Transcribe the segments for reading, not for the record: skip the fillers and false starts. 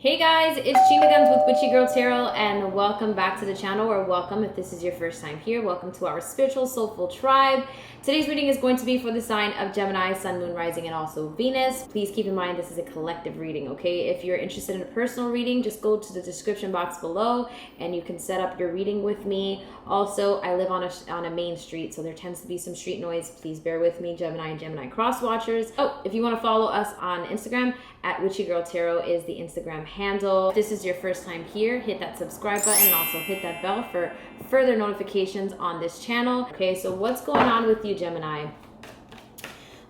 Hey guys, it's Gina Gunz with Witchy Tarot, and welcome back to the channel, or welcome if this is your first time here. Welcome to our spiritual soulful tribe. Today's reading is going to be for the sign of Gemini, Sun, Moon, Rising, and also Venus. Please keep in mind this is a collective reading, okay? If you're interested in a personal reading, just go to the description box below and you can set up your reading with me. Also, I live on a main street, so there tends to be some street noise. Please bear with me, Gemini and Gemini cross watchers. Oh, if you want to follow us on Instagram, at Witchy Tarot is the Instagram handle. If this is your first time here, hit that subscribe button and also hit that bell for further notifications on this channel. Okay, so what's going on with you, Gemini?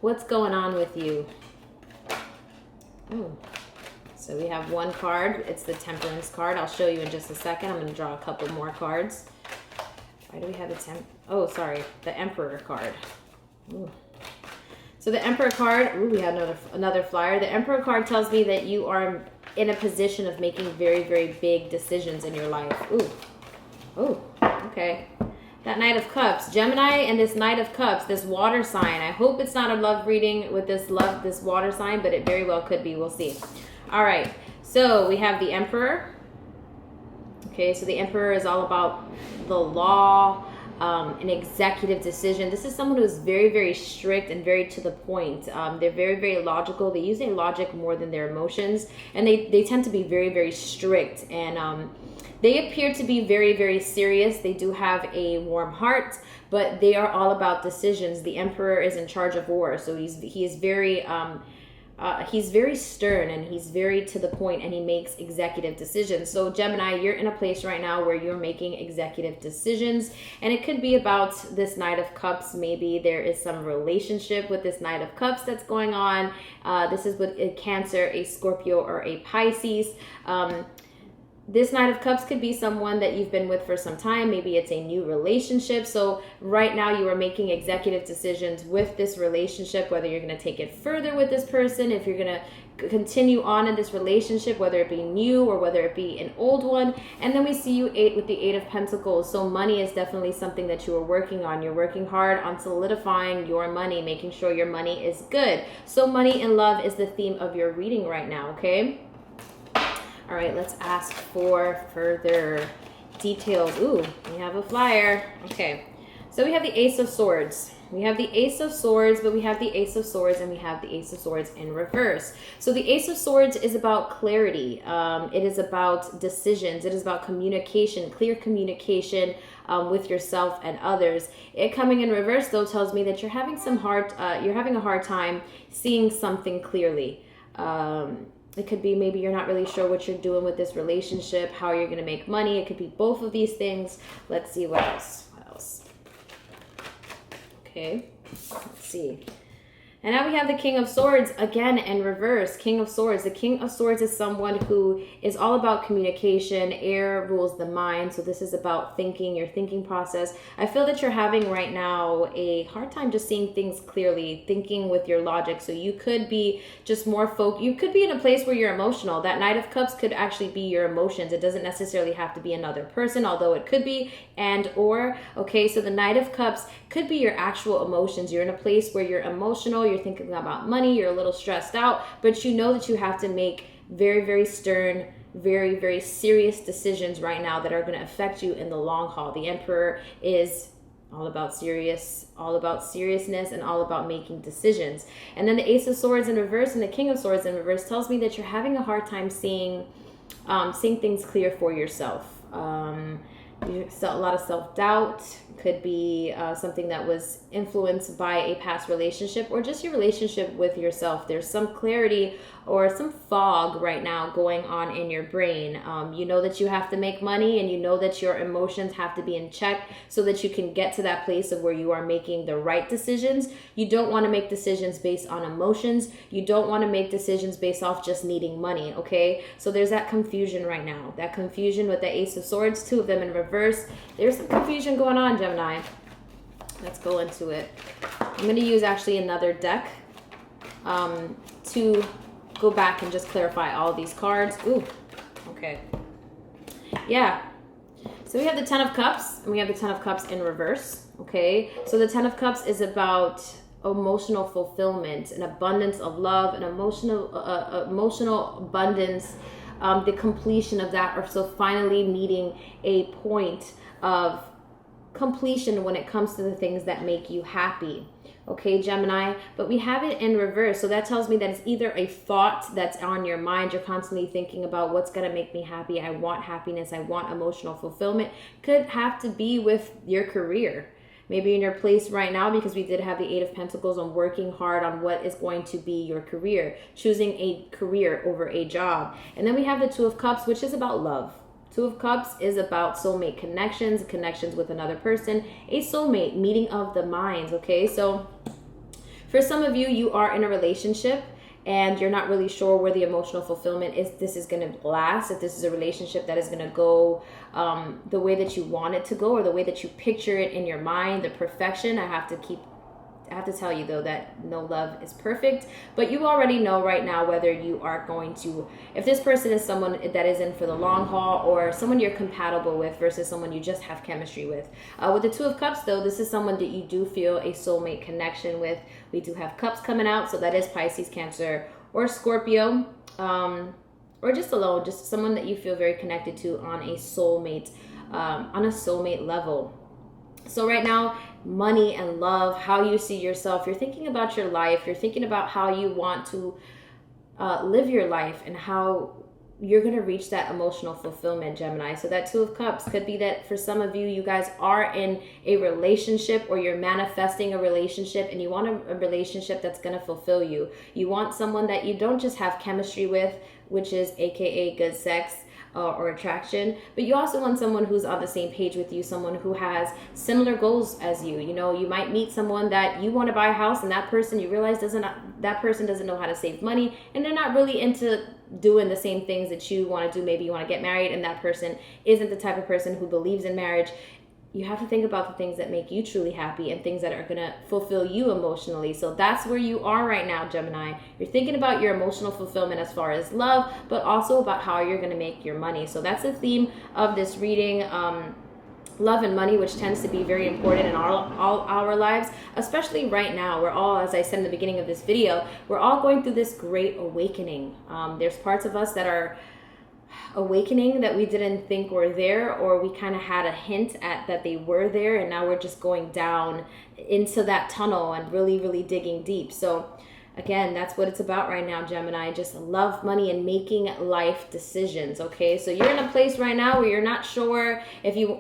What's going on with you? Ooh. So we have one card. It's the Temperance card. I'll show you in just a second. I'm going to draw a couple more cards. Why do we have the Emperor card. Ooh. So the Emperor card, ooh, we have another flyer. The Emperor card tells me that you are in a position of making very, very big decisions in your life. Ooh, okay. That Knight of Cups, Gemini, and this Knight of Cups, this water sign. I hope it's not a love reading with this water sign, but it very well could be. We'll see. All right, so we have the Emperor. Okay, so the Emperor is all about the law, an executive decision. This is someone who is very, very strict and very to the point. They're very, very logical. They use their logic more than their emotions, and they tend to be very, very strict, and they appear to be very, very serious. They do have a warm heart, but they are all about decisions. The Emperor is in charge of war, so he's very stern, and he's very to the point, and he makes executive decisions. So Gemini, you're in a place right now where you're making executive decisions, and it could be about this Knight of Cups. Maybe there is some relationship with this Knight of Cups that's going on. This is with a Cancer, a Scorpio, or a Pisces. This Knight of Cups could be someone that you've been with for some time. Maybe it's a new relationship. So right now you are making executive decisions with this relationship, whether you're going to take it further with this person, if you're going to continue on in this relationship, whether it be new or whether it be an old one. And then we see you with the Eight of Pentacles. So money is definitely something that you are working on. You're working hard on solidifying your money, making sure your money is good. So money and love is the theme of your reading right now, okay? All right, let's ask for further details. Ooh, we have a flyer. Okay, so we have the Ace of Swords. We have the Ace of Swords, but we have the Ace of Swords, and we have the Ace of Swords in reverse. So the Ace of Swords is about clarity. It is about decisions. It is about communication, clear communication with yourself and others. It coming in reverse, though, tells me that you're having a hard time seeing something clearly. It could be maybe you're not really sure what you're doing with this relationship, how you're going to make money. It could be both of these things. Let's see what else. Okay, let's see. And now we have the King of Swords again in reverse. King of Swords. The King of Swords is someone who is all about communication. Air rules the mind. So this is about thinking, your thinking process. I feel that you're having right now a hard time just seeing things clearly, thinking with your logic. So you could be just more you could be in a place where you're emotional. That Knight of Cups could actually be your emotions. It doesn't necessarily have to be another person, although it could be okay, so the Knight of Cups could be your actual emotions. You're in a place where you're emotional, you're thinking about money, you're a little stressed out, but you know that you have to make very, very stern, very, very serious decisions right now that are going to affect you in the long haul. The Emperor is all about seriousness and all about making decisions. And then the Ace of Swords in reverse and the King of Swords in reverse tells me that you're having a hard time seeing things clear for yourself. A lot of self-doubt. Could be something that was influenced by a past relationship or just your relationship with yourself. There's some clarity or some fog right now going on in your brain. You know that you have to make money, and you know that your emotions have to be in check so that you can get to that place of where you are making the right decisions. You don't want to make decisions based on emotions. You don't want to make decisions based off just needing money, okay? So there's that confusion right now. That confusion with the Ace of Swords, two of them in reverse. There's some confusion going on, Gemini. Let's go into it. I'm going to use actually another deck to go back and just clarify all of these cards. Ooh, okay. Yeah. So we have the Ten of Cups, and we have the Ten of Cups in reverse, okay? So the Ten of Cups is about emotional fulfillment, an abundance of love, an emotional abundance the completion of that, or so finally meeting a point of completion when it comes to the things that make you happy. Okay, Gemini, but we have it in reverse. So that tells me that it's either a thought that's on your mind. You're constantly thinking about what's going to make me happy. I want happiness. I want emotional fulfillment. Could have to be with your career. Maybe in your place right now, because we did have the Eight of Pentacles on working hard on what is going to be your career, choosing a career over a job. And then we have the Two of Cups, which is about love. Two of Cups is about soulmate connections, connections with another person, a soulmate, meeting of the minds, okay? So for some of you, you are in a relationship and you're not really sure where the emotional fulfillment is. This is going to last, if this is a relationship that is going to go the way that you want it to go, or the way that you picture it in your mind, the perfection. I have to tell you though that no love is perfect, but you already know right now whether you are going to, if this person is someone that is in for the long haul, or someone you're compatible with versus someone you just have chemistry with. With the Two of Cups though, this is someone that you do feel a soulmate connection with. We do have cups coming out, so that is Pisces, Cancer, or Scorpio, or just alone, just someone that you feel very connected to on a soulmate level. So right now, money and love, how you see yourself, you're thinking about your life, you're thinking about how you want to live your life and how you're going to reach that emotional fulfillment, Gemini. So that Two of Cups could be that for some of you, you guys are in a relationship, or you're manifesting a relationship, and you want a relationship that's going to fulfill you. You want someone that you don't just have chemistry with, which is AKA good sex, or attraction, but you also want someone who's on the same page with you, someone who has similar goals as you. You know, you might meet someone that you want to buy a house, and that person you realize that person doesn't know how to save money, and they're not really into doing the same things that you want to do. Maybe you want to get married, and that person isn't the type of person who believes in marriage. You have to think about the things that make you truly happy and things that are going to fulfill you emotionally. So that's where you are right now, Gemini. You're thinking about your emotional fulfillment as far as love, but also about how you're going to make your money. So that's the theme of this reading, love and money, which tends to be very important in all our lives, especially right now. We're all, as I said in the beginning of this video, we're all going through this great awakening. There's parts of us that are awakening that we didn't think were there, or we kind of had a hint at that they were there, and now we're just going down into that tunnel and really digging deep. So again, that's what it's about right now, Gemini. Just love, money, and making life decisions, okay? So you're in a place right now where you're not sure if you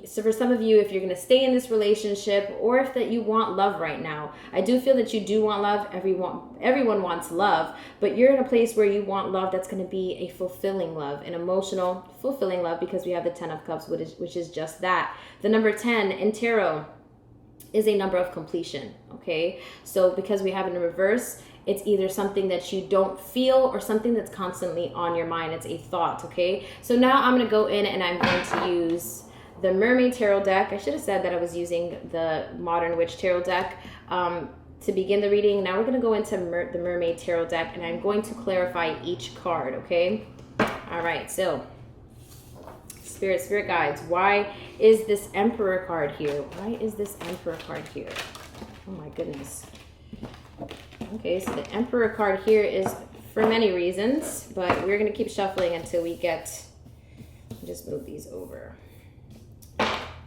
so for some of you, if you're going to stay in this relationship, or if that you want love right now. I do feel that you do want love. Everyone wants love, but you're in a place where you want love that's going to be a fulfilling love, an emotional, fulfilling love, because we have the Ten of Cups, which is just that. The number 10 in tarot is a number of completion, okay? So because we have it in reverse, it's either something that you don't feel or something that's constantly on your mind. It's a thought, okay? So now I'm going to go in and I'm going to use the Mermaid Tarot deck. I should have said that I was using the Modern Witch Tarot deck to begin the reading. Now we're going to go into the Mermaid Tarot deck, and I'm going to clarify each card, okay? All right, so Spirit guides, why is this Emperor card here? Why is this Emperor card here? Oh my goodness. Okay, so the Emperor card here is for many reasons, but we're going to keep shuffling until we get, just move these over,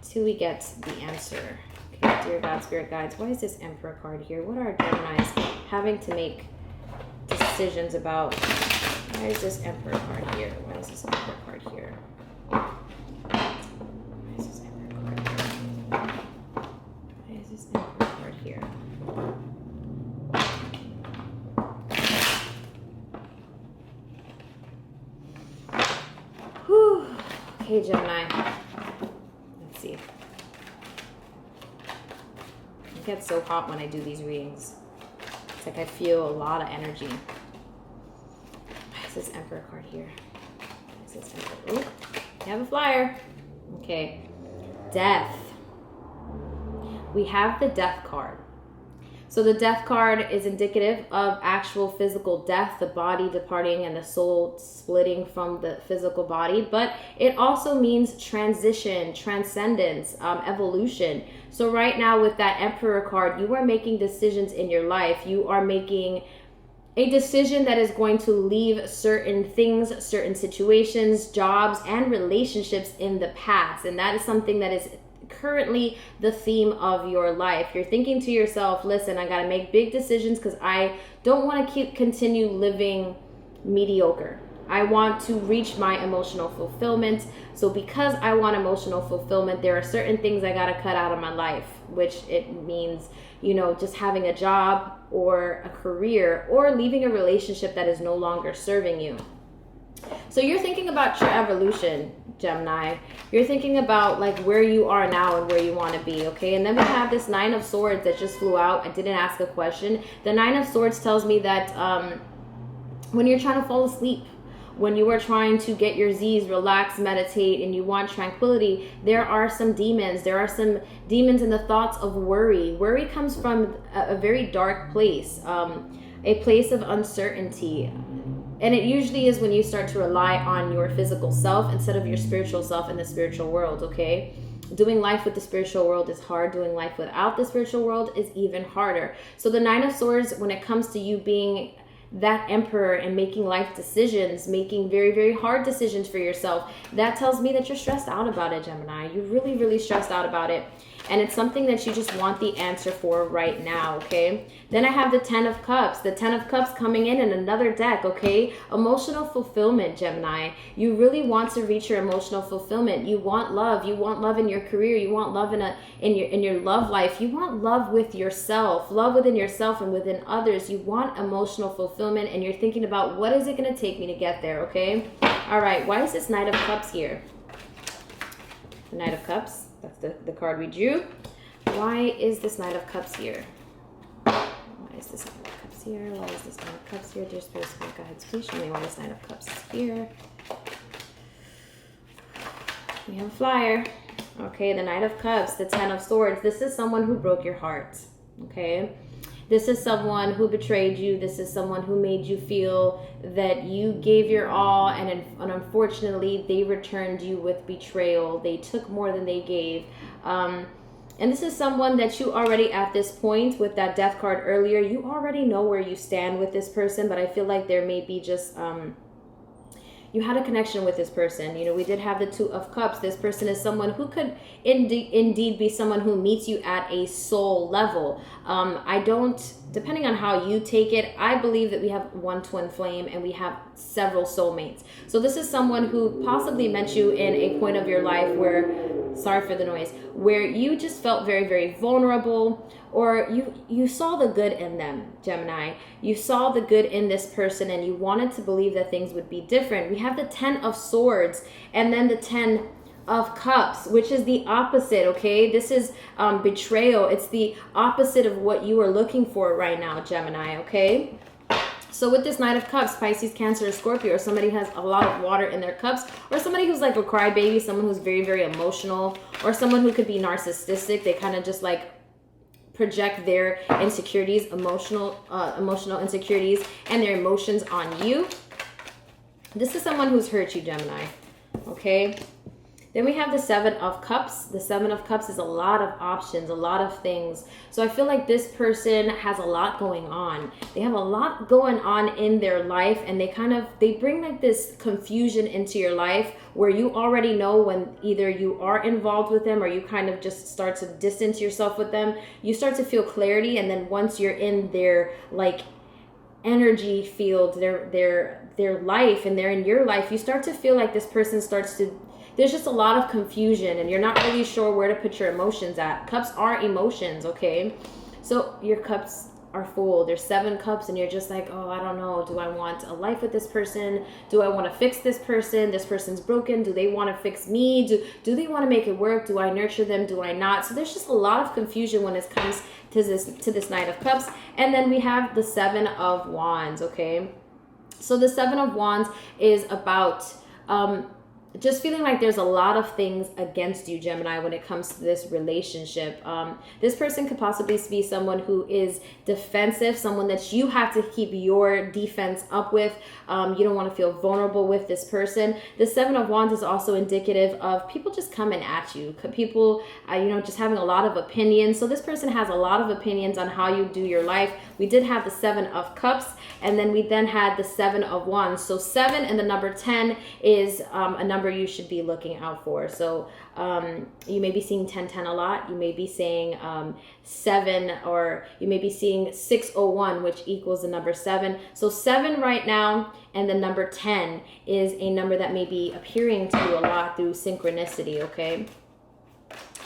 till we get the answer. Okay, dear God, Spirit guides, why is this Emperor card here? What are Geminis having to make decisions about? Why is this Emperor card here? Why is this Emperor card here? Here. Whew. Okay, Gemini. Let's see. It gets so hot when I do these readings. It's like I feel a lot of energy. Why is this Emperor card here? Why is this Emperor? Ooh, you have a flyer. Okay. Death. We have the Death card. So the Death card is indicative of actual physical death, the body departing and the soul splitting from the physical body, but it also means transition, transcendence, evolution. So right now with that Emperor card, you are making decisions in your life. You are making a decision that is going to leave certain things, certain situations, jobs, and relationships in the past. And that is something that is currently the theme of your life. You're thinking to yourself, listen, I got to make big decisions because I don't want to continue living mediocre. I want to reach my emotional fulfillment. So because I want emotional fulfillment, there are certain things I got to cut out of my life, which it means, you know, just having a job or a career or leaving a relationship that is no longer serving you. So you're thinking about your evolution, Gemini. You're thinking about like where you are now and where you want to be, okay? And then we have this 9 of Swords that just flew out. I didn't ask a question. The 9 of Swords tells me that when you're trying to fall asleep, when you are trying to get your Z's, relax, meditate, and you want tranquility, there are some demons. There are some demons in the thoughts of worry. Worry comes from a very dark place, a place of uncertainty. And it usually is when you start to rely on your physical self instead of your spiritual self in the spiritual world, okay? Doing life with the spiritual world is hard. Doing life without the spiritual world is even harder. So the 9 of Swords, when it comes to you being that emperor and making life decisions, making very, very hard decisions for yourself, that tells me that you're stressed out about it, Gemini. You're really, really stressed out about it. And it's something that you just want the answer for right now, okay? Then I have the 10 of Cups. The 10 of Cups coming in another deck, okay? Emotional fulfillment, Gemini. You really want to reach your emotional fulfillment. You want love. You want love in your career. You want love in your love life. You want love with yourself, love within yourself and within others. You want emotional fulfillment, and you're thinking about what is it going to take me to get there, okay? All right, why is this Knight of Cups here? The Knight of Cups. That's the card we drew. Why is this Knight of Cups here? Why is this Knight of Cups here? Why is this Knight of Cups here? Dear Spirit, Spirit Guides, please show me why this Knight of Cups is here. We have a flyer. Okay, the Knight of Cups, the 10 of Swords. This is someone who broke your heart. Okay? This is someone who betrayed you. This is someone who made you feel that you gave your all, and unfortunately, they returned you with betrayal. They took more than they gave. And this is someone that you already, at this point, with that Death card earlier, you already know where you stand with this person, but I feel like there may be just... you had a connection with this person. You know, we did have the 2 of Cups. This person is someone who could indeed be someone who meets you at a soul level. Depending on how you take it, I believe that we have one twin flame and we have several soulmates. So this is someone who possibly met you in a point of your life where, sorry for the noise, where you just felt very, very vulnerable, or you saw the good in them, Gemini. You saw the good in this person and you wanted to believe that things would be different. We have the 10 of Swords and then the 10 of Cups, which is the opposite, okay? This is betrayal. It's the opposite of what you are looking for right now, Gemini, okay? So with this Knight of Cups, Pisces, Cancer, or Scorpio, or somebody has a lot of water in their cups, or somebody who's like a crybaby, someone who's very, very emotional, or someone who could be narcissistic. They kind of just like project their insecurities, emotional insecurities, and their emotions on you. This is someone who's hurt you, Gemini, okay? Then we have the 7 of Cups. The 7 of Cups is a lot of options, a lot of things. So I feel like this person has a lot going on. They have a lot going on in their life, and they bring like this confusion into your life where you already know when either you are involved with them or you kind of just start to distance yourself with them. You start to feel clarity, and then once you're in their like energy field, their life, and they're in your life, you start to feel like this person starts to... There's just a lot of confusion and you're not really sure where to put your emotions at. Cups are emotions, okay? So your cups are full. There's 7 cups and you're just like, oh, I don't know. Do I want a life with this person? Do I want to fix this person? This person's broken. Do they want to fix me? Do they want to make it work? Do I nurture them? Do I not? So there's just a lot of confusion when it comes to this Knight of Cups. And then we have the 7 of Wands, okay? So the 7 of Wands is about... just feeling like there's a lot of things against you, Gemini, when it comes to this relationship. This person could possibly be someone who is defensive, someone that you have to keep your defense up with. You don't want to feel vulnerable with this person. The Seven of Wands is also indicative of people just coming at you. People, just having a lot of opinions. So this person has a lot of opinions on how you do your life. We did have the Seven of Cups, and then we then had the Seven of Wands. So 7 and the number 10 is a number you should be looking out for. So you may be seeing 1010 a lot. You may be saying 7, or you may be seeing 601, which equals the number 7. So 7 right now, and the number 10 is a number that may be appearing to you a lot through synchronicity, okay?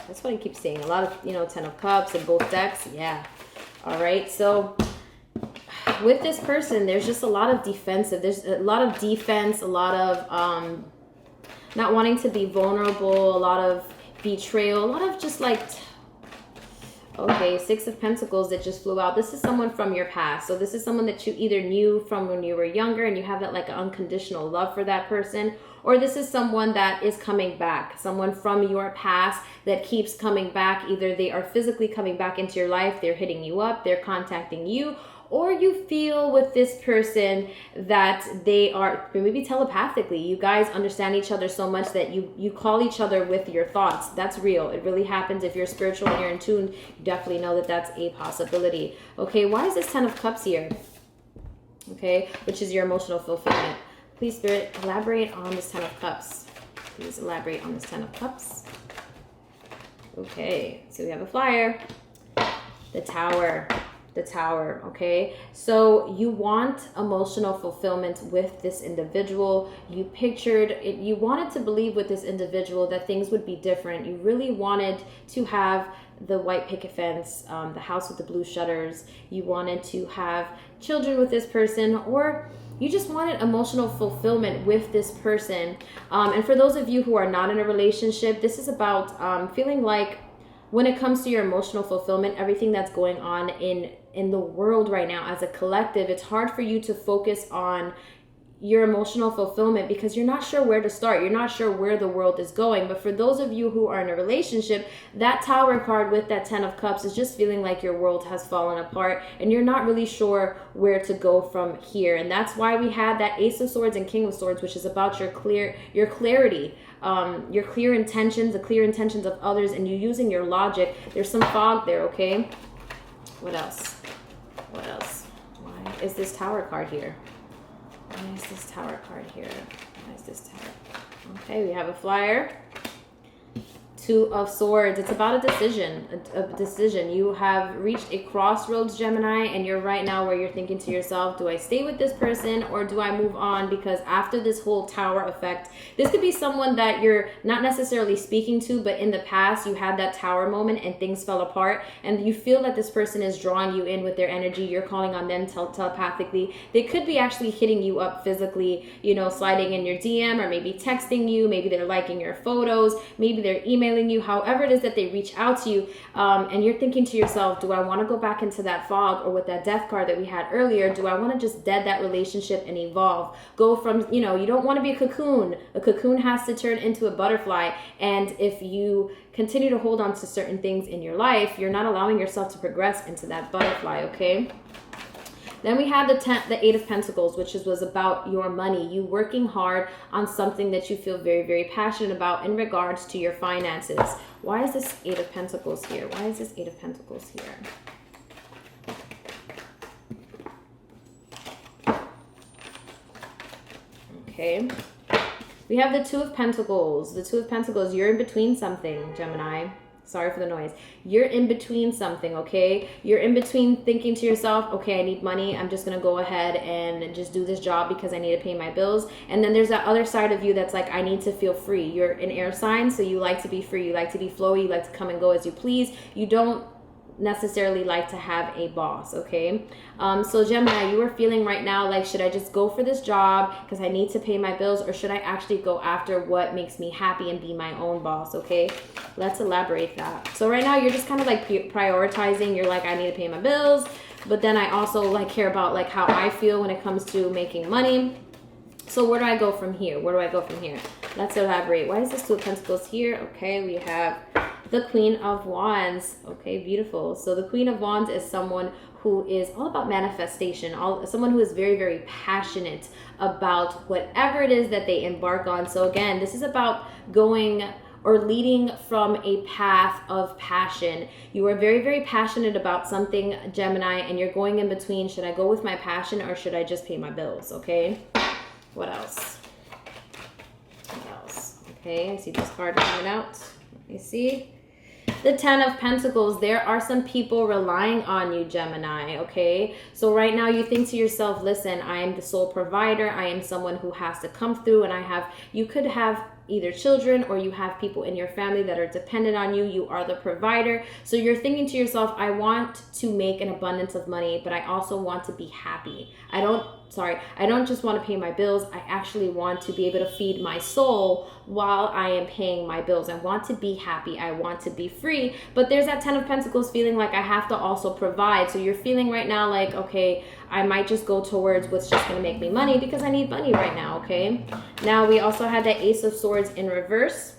That's what I keep saying. A lot of, 10 of Cups in both decks. Yeah. All right. So with this person, there's just a lot of defensive. There's a lot of defense, a lot of not wanting to be vulnerable, a lot of betrayal, a lot of just like, okay, 6 of Pentacles that just flew out. This is someone from your past. So this is someone that you either knew from when you were younger and you have that like unconditional love for that person, or this is someone that is coming back, someone from your past that keeps coming back. Either they are physically coming back into your life, they're hitting you up, they're contacting you, or you feel with this person that they are, maybe telepathically, you guys understand each other so much that you call each other with your thoughts. That's real. It really happens. If you're spiritual and you're in tune, you definitely know that that's a possibility. Okay, why is this 10 of Cups here? Okay, which is your emotional fulfillment. Please, Spirit, elaborate on this 10 of Cups. Please elaborate on this 10 of Cups. Okay, so we have a flyer. The Tower. The Tower, okay? So you want emotional fulfillment with this individual. You pictured it, you wanted to believe with this individual that things would be different. You really wanted to have the white picket fence, the house with the blue shutters. You wanted to have children with this person, or you just wanted emotional fulfillment with this person. And for those of you who are not in a relationship, this is about feeling like when it comes to your emotional fulfillment, everything that's going on in the world right now as a collective, it's hard for you to focus on your emotional fulfillment because you're not sure where to start. You're not sure where the world is going. But for those of you who are in a relationship, that Tower card with that 10 of Cups is just feeling like your world has fallen apart and you're not really sure where to go from here. And that's why we had that Ace of Swords and King of Swords, which is about your clarity, your clear intentions, the clear intentions of others, and you using your logic. There's some fog there, okay? What else? What else? Why is this Tower card here? Why is this Tower card here? Why is this Tower? Okay, we have a flyer. 2 of Swords. It's about a decision. A decision. You have reached a crossroads, Gemini, and you're right now where you're thinking to yourself, do I stay with this person or do I move on? Because after this whole Tower effect, this could be someone that you're not necessarily speaking to, but in the past you had that Tower moment and things fell apart and you feel that this person is drawing you in with their energy. You're calling on them telepathically. They could be actually hitting you up physically, sliding in your DM or maybe texting you. Maybe they're liking your photos. Maybe they're emailing you, however it is that they reach out to you, and you're thinking to yourself, do I want to go back into that fog? Or with that Death card that we had earlier, do I want to just dead that relationship and evolve? Go from, you don't want to be a cocoon. A cocoon has to turn into a butterfly, and if you continue to hold on to certain things in your life, you're not allowing yourself to progress into that butterfly, okay? Then we have the 8 of Pentacles, which was about your money. You working hard on something that you feel very, very passionate about in regards to your finances. Why is this 8 of Pentacles here? Why is this 8 of Pentacles here? Okay. We have the 2 of Pentacles. The 2 of Pentacles, you're in between something, Gemini. Sorry for the noise. You're in between something, okay? You're in between thinking to yourself, okay, I need money. I'm just going to go ahead and just do this job because I need to pay my bills. And then there's that other side of you that's like, I need to feel free. You're an air sign, so you like to be free. You like to be flowy. You like to come and go as you please. You don't necessarily like to have a boss, okay? So Gemini, you are feeling right now like, should I just go for this job because I need to pay my bills, or should I actually go after what makes me happy and be my own boss, okay? Let's elaborate that. So right now you're just kind of like prioritizing. You're like, I need to pay my bills, but then I also like care about like how I feel when it comes to making money. So where do I go from here? Where do I go from here? Let's elaborate. Why is this Two of Pentacles here? Okay, we have the Queen of Wands. Okay, beautiful. So the Queen of Wands is someone who is all about manifestation, someone who is very, very passionate about whatever it is that they embark on. So again, this is about going or leading from a path of passion. You are very, very passionate about something, Gemini, and you're going in between. Should I go with my passion or should I just pay my bills? Okay. What else? What else? Okay, I see this card coming out. Let me see. The Ten of Pentacles. There are some people relying on you, Gemini, okay? So right now you think to yourself, listen, I am the sole provider. I am someone who has to come through, and you could have either children or you have people in your family that are dependent on you. You are the provider. So you're thinking to yourself, I want to make an abundance of money, but I also want to be happy. I don't just want to pay my bills. I actually want to be able to feed my soul while I am paying my bills. I want to be happy. I want to be free. But there's that Ten of Pentacles feeling like I have to also provide. So you're feeling right now like, okay, I might just go towards what's just going to make me money because I need money right now, okay? Now we also had the Ace of Swords in reverse,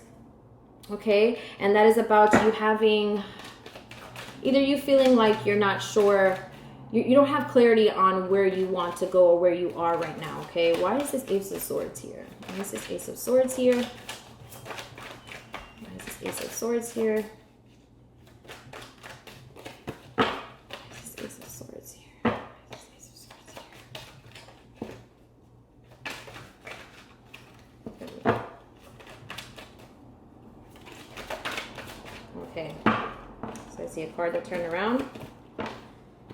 okay? And that is about you having, either you feeling like you're not sure, you don't have clarity on where you want to go or where you are right now, okay? Why is this Ace of Swords here? Why is this Ace of Swords here? Why is this Ace of Swords here? Why is this Ace of Swords here? Why is this Ace of Swords here? Okay, so I see a card that turned around.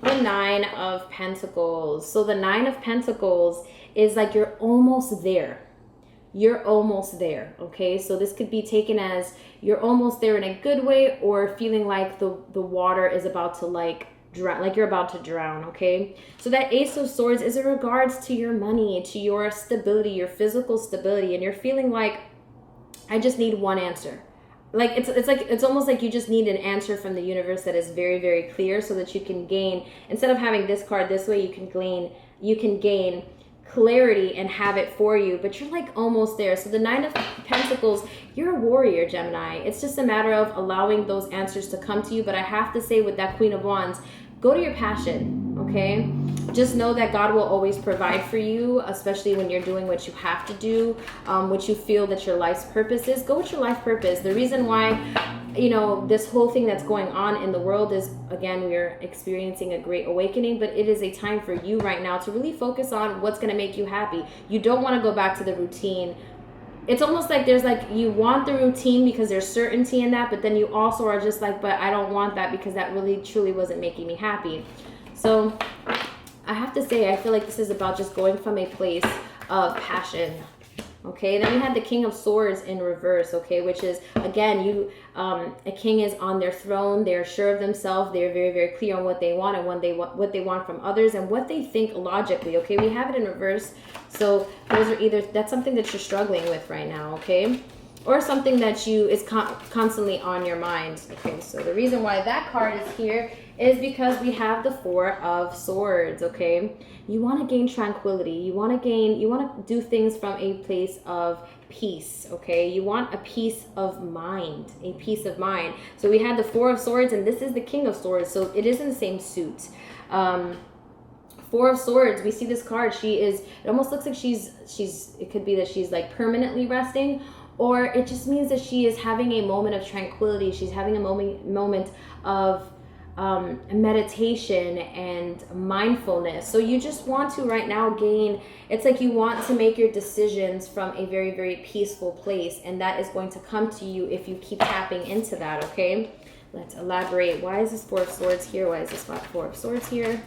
The Nine of Pentacles. So the Nine of Pentacles is like you're almost there. You're almost there, okay? So this could be taken as you're almost there in a good way, or feeling like the water is about to like drown, like you're about to drown, okay? So that Ace of Swords is in regards to your money, to your stability, your physical stability, and you're feeling like I just need one answer. Like it's almost like you just need an answer from the universe that is very, very clear, so that you can gain, instead of having this card this way, you can gain clarity and have it for you, but you're like almost there. So the Nine of Pentacles, you're a warrior, Gemini. It's just a matter of allowing those answers to come to you. But I have to say, with that Queen of Wands, go to your passion, okay? Just know that God will always provide for you, especially when you're doing what you have to do, what you feel that your life's purpose is. Go with your life purpose. The reason why, you know, this whole thing that's going on in the world is, again, we're experiencing a great awakening, but it is a time for you right now to really focus on what's going to make you happy. You don't want to go back to the routine. It's almost like there's like, you want the routine because there's certainty in that, but then you also are just like, but I don't want that because that really truly wasn't making me happy. So I have to say, I feel like this is about just going from a place of passion. Okay, then we had the King of Swords in reverse, okay, which is, again, a king is on their throne. They're sure of themselves. They're very, very clear on what they want and what they want from others and what they think logically, okay? We have it in reverse. So those are either, that's something that you're struggling with right now, okay? Or something that is constantly on your mind. Okay, so the reason why that card is here is because we have the Four of Swords, okay? You want to gain tranquility. You want to do things from a place of peace, okay? You want a peace of mind, a peace of mind. So we had the Four of Swords, and this is the King of Swords, so it is in the same suit. Four of Swords, we see this card. It almost looks like it could be that she's like permanently resting, or it just means that she is having a moment of tranquility. She's having a moment of meditation and mindfulness. So you just want to right now it's like you want to make your decisions from a very, very peaceful place, and that is going to come to you if you keep tapping into that, okay? Let's elaborate. Why is this Four of Swords here? Why is this Four of Swords here?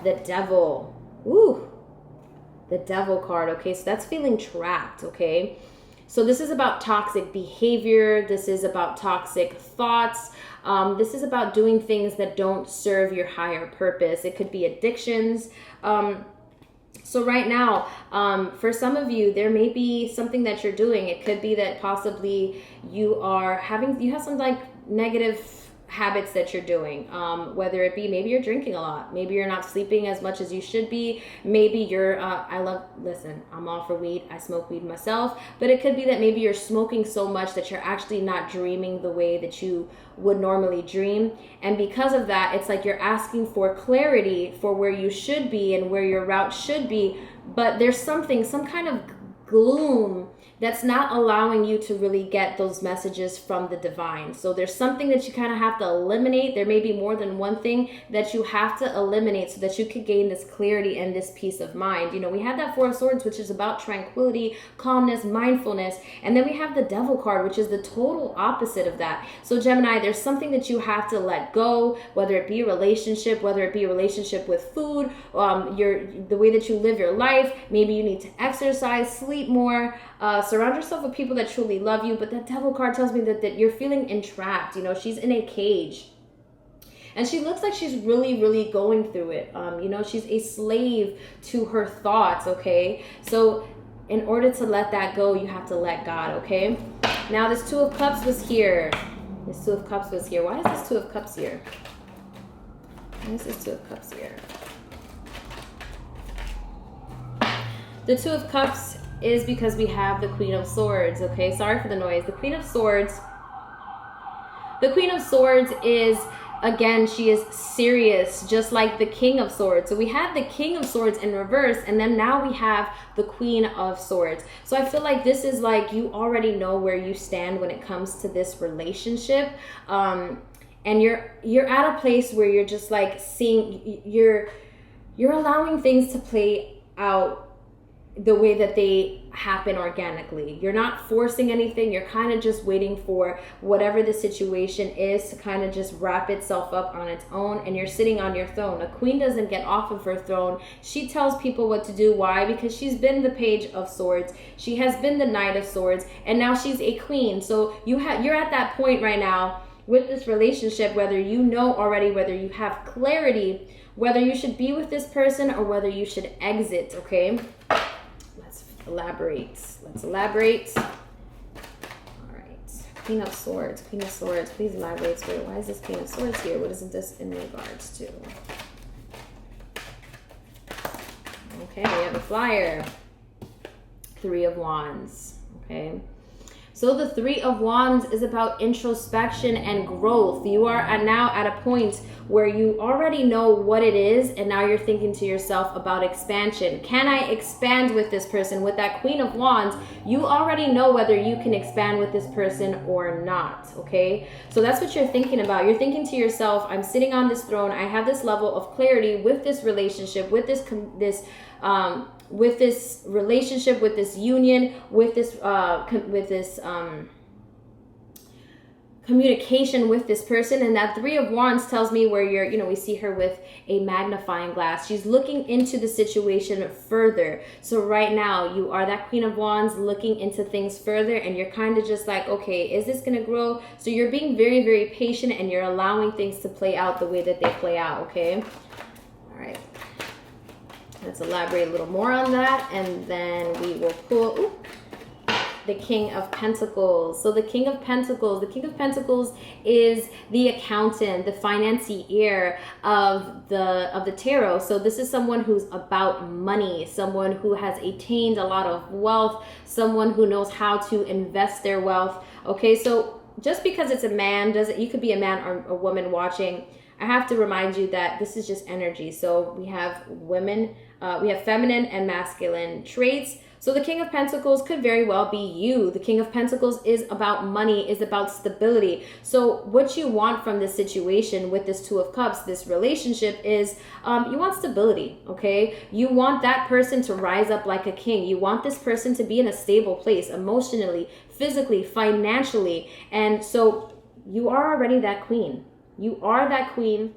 The Devil. Ooh. The Devil card, okay? So that's feeling trapped, okay? So this is about toxic behavior. This is about toxic thoughts. This is about doing things that don't serve your higher purpose. It could be addictions. So right now, for some of you, there may be something that you're doing. It could be that possibly you have some like negative habits that you're doing, whether it be maybe you're drinking a lot, maybe you're not sleeping as much as you should be, maybe you're listen, I'm all for weed, I smoke weed myself, but it could be that maybe you're smoking so much that you're actually not dreaming the way that you would normally dream, and because of that, it's like you're asking for clarity for where you should be and where your route should be, but there's some kind of gloom that's not allowing you to really get those messages from the divine. So there's something that you kind of have to eliminate. There may be more than one thing that you have to eliminate so that you could gain this clarity and this peace of mind. You know, we had that Four of Swords, which is about tranquility, calmness, mindfulness. And then we have the Devil card, which is the total opposite of that. So Gemini, there's something that you have to let go, whether it be a relationship, whether it be a relationship with food, the way that you live your life. Maybe you need to exercise, sleep more, surround yourself with people that truly love you. But that Devil card tells me that you're feeling entrapped. You know, she's in a cage. And she looks like she's really, really going through it. You know, she's a slave to her thoughts, okay? So in order to let that go, you have to let God, okay? Now, this Two of Cups was here. This Two of Cups was here. Why is this Two of Cups here? Why is this Two of Cups here? The Two of Cups is because we have the Queen of Swords, okay? Sorry for the noise. The Queen of Swords. The Queen of Swords is, again, she is serious, just like the King of Swords. So we have the King of Swords in reverse, and then now we have the Queen of Swords. So I feel like this is like you already know where you stand when it comes to this relationship. And you're at a place where you're just like seeing, you're allowing things to play out the way that they happen organically. You're not forcing anything. You're kind of just waiting for whatever the situation is to kind of just wrap itself up on its own, and you're sitting on your throne. A queen doesn't get off of her throne. She tells people what to do. Why? Because she's been the Page of Swords. She has been the Knight of Swords, and now she's a queen. So you're at that point right now with this relationship, whether you know already, whether you have clarity, whether you should be with this person or whether you should exit, okay? Let's elaborate. All right, Queen of Swords, please elaborate. Why is this Queen of Swords here? What is this in regards to? Okay, we have a flyer. Three of Wands, okay? So the Three of Wands is about introspection and growth. You are now at a point where you already know what it is, and now you're thinking to yourself about expansion. Can I expand with this person? With that Queen of Wands, you already know whether you can expand with this person or not, okay? So that's what you're thinking about. You're thinking to yourself, I'm sitting on this throne. I have this level of clarity with this relationship, with this relationship, with this union, with this communication with this person. And that Three of Wands tells me where we see her with a magnifying glass. She's looking into the situation further. So right now you are that Queen of Wands looking into things further, and you're kind of just like, okay, is this going to grow? So you're being very, very patient, and you're allowing things to play out the way that they play out, okay? All right. Let's elaborate a little more on that, and then we will pull the King of Pentacles. So the King of Pentacles is the accountant, the financier of the tarot. So this is someone who's about money, someone who has attained a lot of wealth, someone who knows how to invest their wealth. Okay, so just because it's a man, you could be a man or a woman watching. I have to remind you that this is just energy. So we have women, we have feminine and masculine traits. So the King of Pentacles could very well be you. The King of Pentacles is about money, is about stability. So what you want from this situation with this Two of Cups, this relationship, is you want stability, okay? You want that person to rise up like a king. You want this person to be in a stable place emotionally, physically, financially. And so you are already that queen. You are that queen.